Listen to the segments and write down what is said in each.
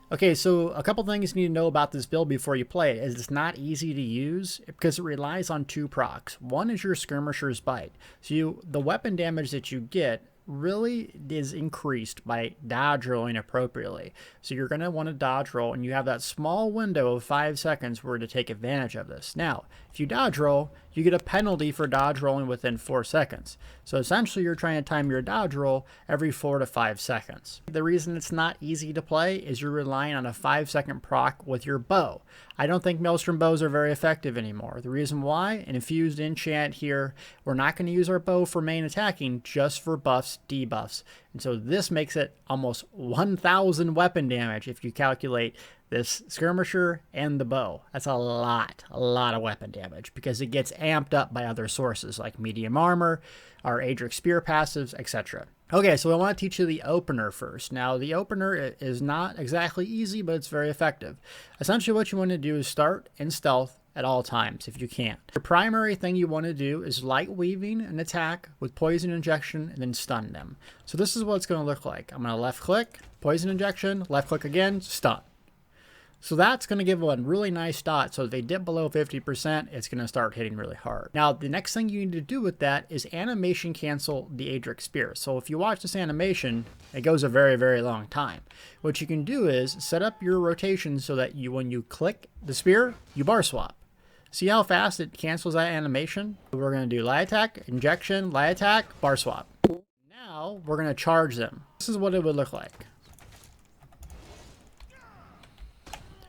Okay, so a couple things you need to know about this build before you play it is it's not easy to use because it relies on two procs. One is your Skirmisher's Bite. So the weapon damage that you get really is increased by dodge rolling appropriately. So you're going to want to dodge roll, and you have that small window of 5 seconds where to take advantage of this. Now, if you dodge roll, you get a penalty for dodge rolling within 4 seconds. So essentially you're trying to time your dodge roll every 4 to 5 seconds. The reason it's not easy to play is you're relying on a 5-second proc with your bow. I don't think Maelstrom bows are very effective anymore. The reason why, an infused enchant here, we're not going to use our bow for main attacking, just for buffs, debuffs. And so this makes it almost 1,000 weapon damage if you calculate this skirmisher and the bow. That's a lot of weapon damage because it gets amped up by other sources like medium armor, our Adric spear passives, etc. Okay, so I want to teach you the opener first. Now, the opener is not exactly easy, but it's very effective. Essentially, what you want to do is start in stealth at all times if you can. The primary thing you want to do is light weaving an attack with poison injection and then stun them. So this is what it's going to look like. I'm going to left click, poison injection, left click again, stun. So that's going to give one really nice dot. So if they dip below 50%, it's going to start hitting really hard. Now, the next thing you need to do with that is animation cancel the Adric spear. So if you watch this animation, it goes a very long time. What you can do is set up your rotation so that when you click the spear, you bar swap. See how fast it cancels that animation? We're going to do light attack, injection, light attack, bar swap. Now we're going to charge them. This is what it would look like.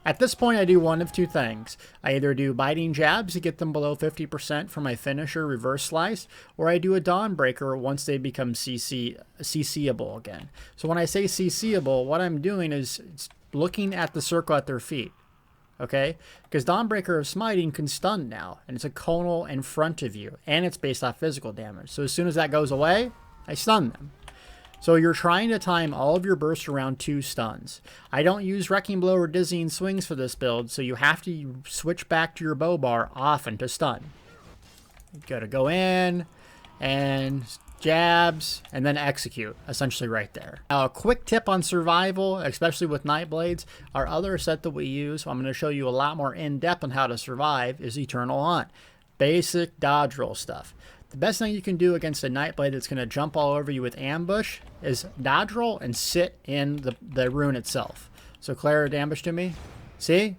At this point, I do one of two things. I either do biting jabs to get them below 50% for my finisher reverse slice, or I do a Dawnbreaker once they become CCable again. So when I say CCable, what I'm doing is looking at the circle at their feet. Okay? Because Dawnbreaker of Smiting can stun now, and it's a conal in front of you, and it's based off physical damage. So as soon as that goes away, I stun them. So you're trying to time all of your bursts around 2 stuns. I don't use Wrecking Blow or Dizzying Swings for this build, so you have to switch back to your bow bar often to stun. You gotta go in, and jabs, and then execute, essentially right there. Now, a quick tip on survival, especially with Nightblades, our other set that we use, so I'm going to show you a lot more in-depth on how to survive, is Eternal Hunt. Basic dodge roll stuff. The best thing you can do against a Nightblade that's going to jump all over you with ambush is dodge roll and sit in the rune itself. So Clara damage to me. See?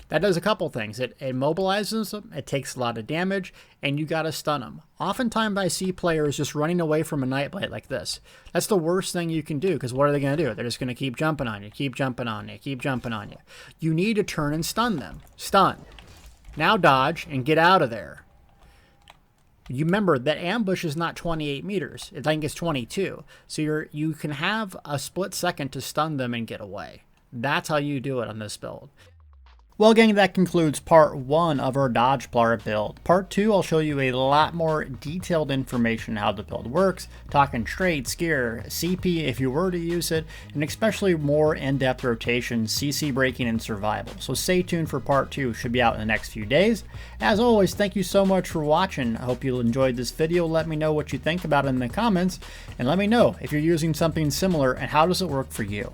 That does a couple things. It immobilizes them, it takes a lot of damage, and you got to stun them. Oftentimes I see players just running away from a Nightblade like this. That's the worst thing you can do, because what are they going to do? They're just going to keep jumping on you, keep jumping on you, keep jumping on you. You need to turn and stun them. Stun. Now dodge and get out of there. You remember that ambush is not 28 meters. I think it's 22. So you can have a split second to stun them and get away. That's how you do it on this build. Well, gang, that concludes part 1 of our Dodgeplar build. Part 2, I'll show you a lot more detailed information how the build works, talking traits, gear, CP if you were to use it, and especially more in-depth rotation, CC breaking, and survival. So stay tuned for part 2, should be out in the next few days. As always, thank you so much for watching. I hope you enjoyed this video. Let me know what you think about it in the comments, and let me know if you're using something similar and how does it work for you.